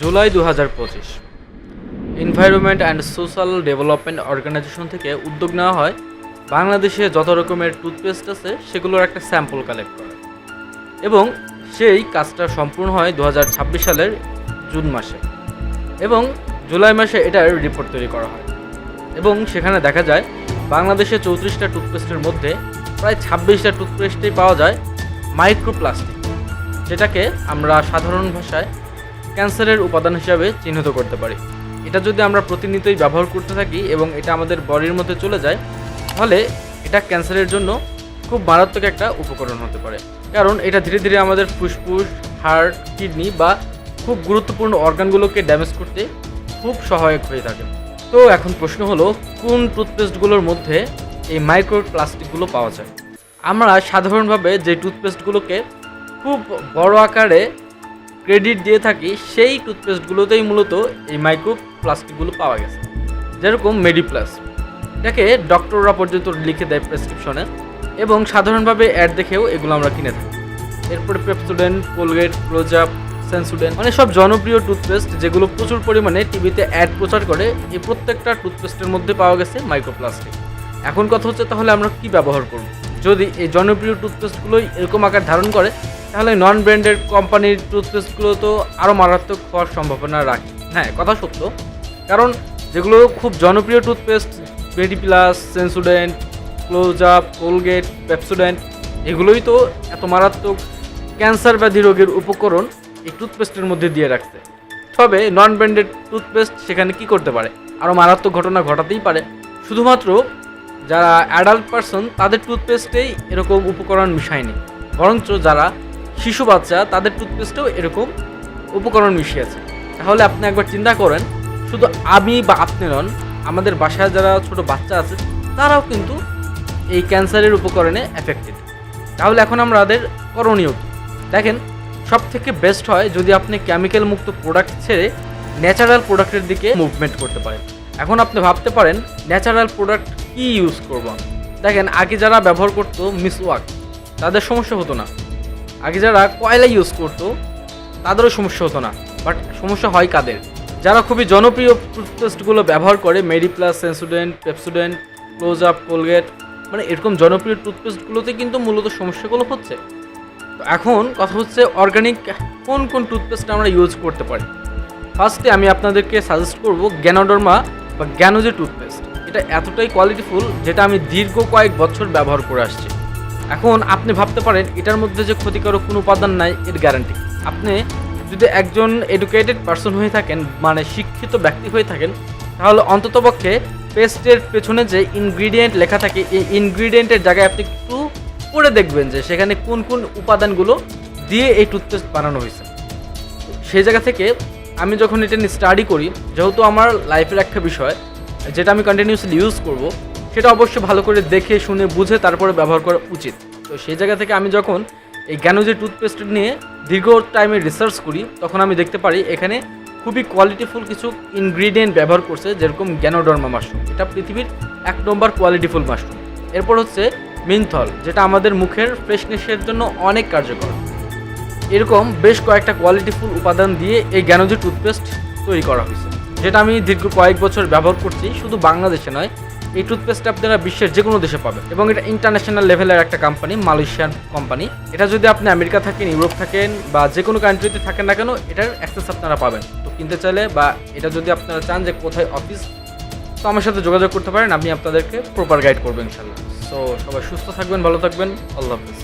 July ২০২৫ environment and social development organisation থেকে উদ্যোগ নেওয়া হয় বাংলাদেশে যত রকমের টুথপেস্ট আছে সেগুলোর একটা স্যাম্পল কালেক্ট করা, এবং সেই কাজটা সম্পূর্ণ হয় ২০২৬ সালের জুন মাসে, এবং জুলাই মাসে এটার রিপোর্ট তৈরি করা হয়। এবং সেখানে দেখা যায় বাংলাদেশে ৩৪টা টুথপেস্টের মধ্যে প্রায় ২৬টা টুথপেস্টেই পাওয়া যায় মাইক্রোপ্লাস্টিক, যেটাকে আমরা সাধারণ ভাষায় ক্যান্সারের উপাদান হিসাবে চিহ্নিত করতে পারি। এটা যদি আমরা প্রতিনিয়তই ব্যবহার করতে থাকি এবং এটা আমাদের বডির মধ্যে চলে যায়, তাহলে এটা ক্যান্সারের জন্য খুব মারাত্মক একটা উপকরণ হতে পারে, কারণ এটা ধীরে ধীরে আমাদের ফুসফুস, হার্ট, কিডনি বা খুব গুরুত্বপূর্ণ অর্গানগুলোকে ড্যামেজ করতে খুব সহায়ক হয়ে থাকে। তো এখন প্রশ্ন হলো, কোন টুথপেস্টগুলোর মধ্যে এই মাইক্রোপ্লাস্টিকগুলো পাওয়া যায়? আমরা সাধারণভাবে যে টুথপেস্টগুলোকে খুব বড় আকারে ক্রেডিট দিয়ে থাকি, সেই টুথপেস্টগুলোতেই মূলত এই মাইক্রোপ্লাস্টিকগুলো পাওয়া গেছে। যেরকম মেডিপ্লাস, এটাকে ডক্টররা পর্যন্ত লিখে দেয় প্রেসক্রিপশনে, এবং সাধারণভাবে অ্যাড দেখেও এগুলো আমরা কিনে থাকি। এরপরে পেপসোডেন্ট, কোলগেট, ক্লোজআপ, সেন্সোডেন্ট, মানে সব জনপ্রিয় টুথপেস্ট যেগুলো প্রচুর পরিমাণে টিভিতে অ্যাড প্রচার করে, এই প্রত্যেকটা টুথপেস্টের মধ্যে পাওয়া গেছে মাইক্রোপ্লাস্টিক। এখন কথা হচ্ছে, তাহলে আমরা কি ব্যবহার করব? যদি এই জনপ্রিয় টুথপেস্টগুলোই এরকম আকার ধারণ করে, তাহলে নন ব্র্যান্ডেড কোম্পানির টুথপেস্টগুলো তো আরও মারাত্মক হওয়ার সম্ভাবনা রাখে। হ্যাঁ, কথা সত্য, কারণ যেগুলো খুব জনপ্রিয় toothpaste, Mediplus, Sensodyne, Closeup, Colgate, Pepsodent, এগুলোই তো এত মারাত্মক ক্যান্সার ব্যাধি রোগের উপকরণ এই টুথপেস্টের মধ্যে দিয়ে রাখছে। তবে নন ব্র্যান্ডেড টুথপেস্ট সেখানে কি করতে পারে? আরও মারাত্মক ঘটনা ঘটাতেই পারে। শুধুমাত্র যারা অ্যাডাল্ট পারসন তাদের টুথপেস্টেই এরকম উপকরণ মিশায়নি, বরঞ্চ যারা শিশু বাচ্চা তাদের টুথপেস্টেও এরকম উপকরণ মিশিয়েছে। তাহলে আপনি একবার চিন্তা করেন, শুধু আমি বা আপনি নন, আমাদের বাসায় যারা ছোট বাচ্চা আছে তারাও কিন্তু এই ক্যান্সারের উপকরণে এফেক্টেড। তাহলে এখন আমাদের করণীয় কী? দেখেন, সব থেকে বেস্ট হয় যদি আপনি কেমিক্যাল মুক্ত প্রোডাক্ট ছেড়ে ন্যাচারাল প্রোডাক্টের দিকে মুভমেন্ট করতে পারেন। এখন আপনি ভাবতে পারেন, ন্যাচারাল প্রোডাক্ট কী ইউজ করব? দেখেন, আগে যারা ব্যবহার করতো মিসওয়াক, তাদের সমস্যা হতো না। আগে যারা কয়লা ইউজ করতো তাদেরও সমস্যা হতো না। বাট সমস্যা হয় কাদের? যারা খুবই জনপ্রিয় টুথপেস্টগুলো ব্যবহার করে, মেডিপ্লাস, সেন্সোডেন্ট, পেপসোডেন্ট, ক্লোজআপ, কোলগেট, মানে এরকম জনপ্রিয় টুথপেস্টগুলোতে কিন্তু মূলত সমস্যাগুলো হচ্ছে। তো এখন কথা হচ্ছে, অর্গানিক কোন কোন টুথপেস্ট আমরা ইউজ করতে পারি? ফার্স্টে আমি আপনাদেরকে সাজেস্ট করব গ্যানোডার্মা বা গ্যানোজে টুথপেস্ট। এটা এতটাই কোয়ালিটিফুল, যেটা আমি দীর্ঘ কয়েক বছর ব্যবহার করে আসছি। এখন আপনি ভাবতে পারেন এটার মধ্যে যে ক্ষতিকারক কোনো উপাদান নাই এর গ্যারান্টি। আপনি যদি একজন এডুকেটেড পারসন হয়ে থাকেন, মানে শিক্ষিত ব্যক্তি হয়ে থাকেন, তাহলে অন্ততপক্ষে পেস্টের পেছনে যে ইনগ্রিডিয়েন্ট লেখা থাকে, এই ইনগ্রিডিয়েন্টের জায়গায় আপনি একটু পড়ে দেখবেন যে সেখানে কোন কোন উপাদানগুলো দিয়ে এই টুথপেস্ট বানানো হয়েছে। সেই জায়গা থেকে আমি যখন এটা নিয়ে স্টাডি করি, যেহেতু আমার লাইফের একটা বিষয় যেটা আমি কন্টিনিউসলি ইউজ করব, সেটা অবশ্যই ভালো করে দেখে শুনে বুঝে তারপরে ব্যবহার করা উচিত। তো সেই জায়গা থেকে আমি যখন এই গ্যানোজে টুথপেস্ট নিয়ে দীর্ঘ টাইমে রিসার্চ করি, তখন আমি দেখতে পারি এখানে খুবই কোয়ালিটিফুল কিছু ইনগ্রিডিয়েন্ট ব্যবহার করছে, যেরকম গ্যানোডার্মা মাশরুম, এটা পৃথিবীর 1 নম্বর কোয়ালিটিফুল মাশরুম। এরপর হচ্ছে মিনথল, যেটা আমাদের মুখের ফ্রেশনেসের জন্য অনেক কার্যকর। এরকম বেশ কয়েকটা কোয়ালিটিফুল উপাদান দিয়ে এই গ্যানোজে টুথপেস্ট তৈরি করা হয়েছে, যেটা আমি দীর্ঘ কয়েক বছর ব্যবহার করছি। শুধু বাংলাদেশে নয়, এই টুথপেস্টটা আপনারা বিশ্বের যে কোনো দেশে পাবেন, এবং এটা ইন্টারন্যাশনাল লেভেলের একটা কোম্পানি, মালয়েশিয়ান কোম্পানি। এটা যদি আপনি আমেরিকা থাকেন, ইউরোপ থাকেন, বা যে কোনো কান্ট্রিতে থাকেন না কেন, এটার অ্যাক্সেস আপনারা পাবেন। তো কিনতে চাইলে বা এটা যদি আপনারা চান যে কোথায় অফিস, তো আমার সাথে যোগাযোগ করতে পারেন, আমি আপনাদেরকে প্রপার গাইড করবো ইনশাল্লাহ। সো সবাই সুস্থ থাকবেন, ভালো থাকবেন, আল্লাহ হাফিজ।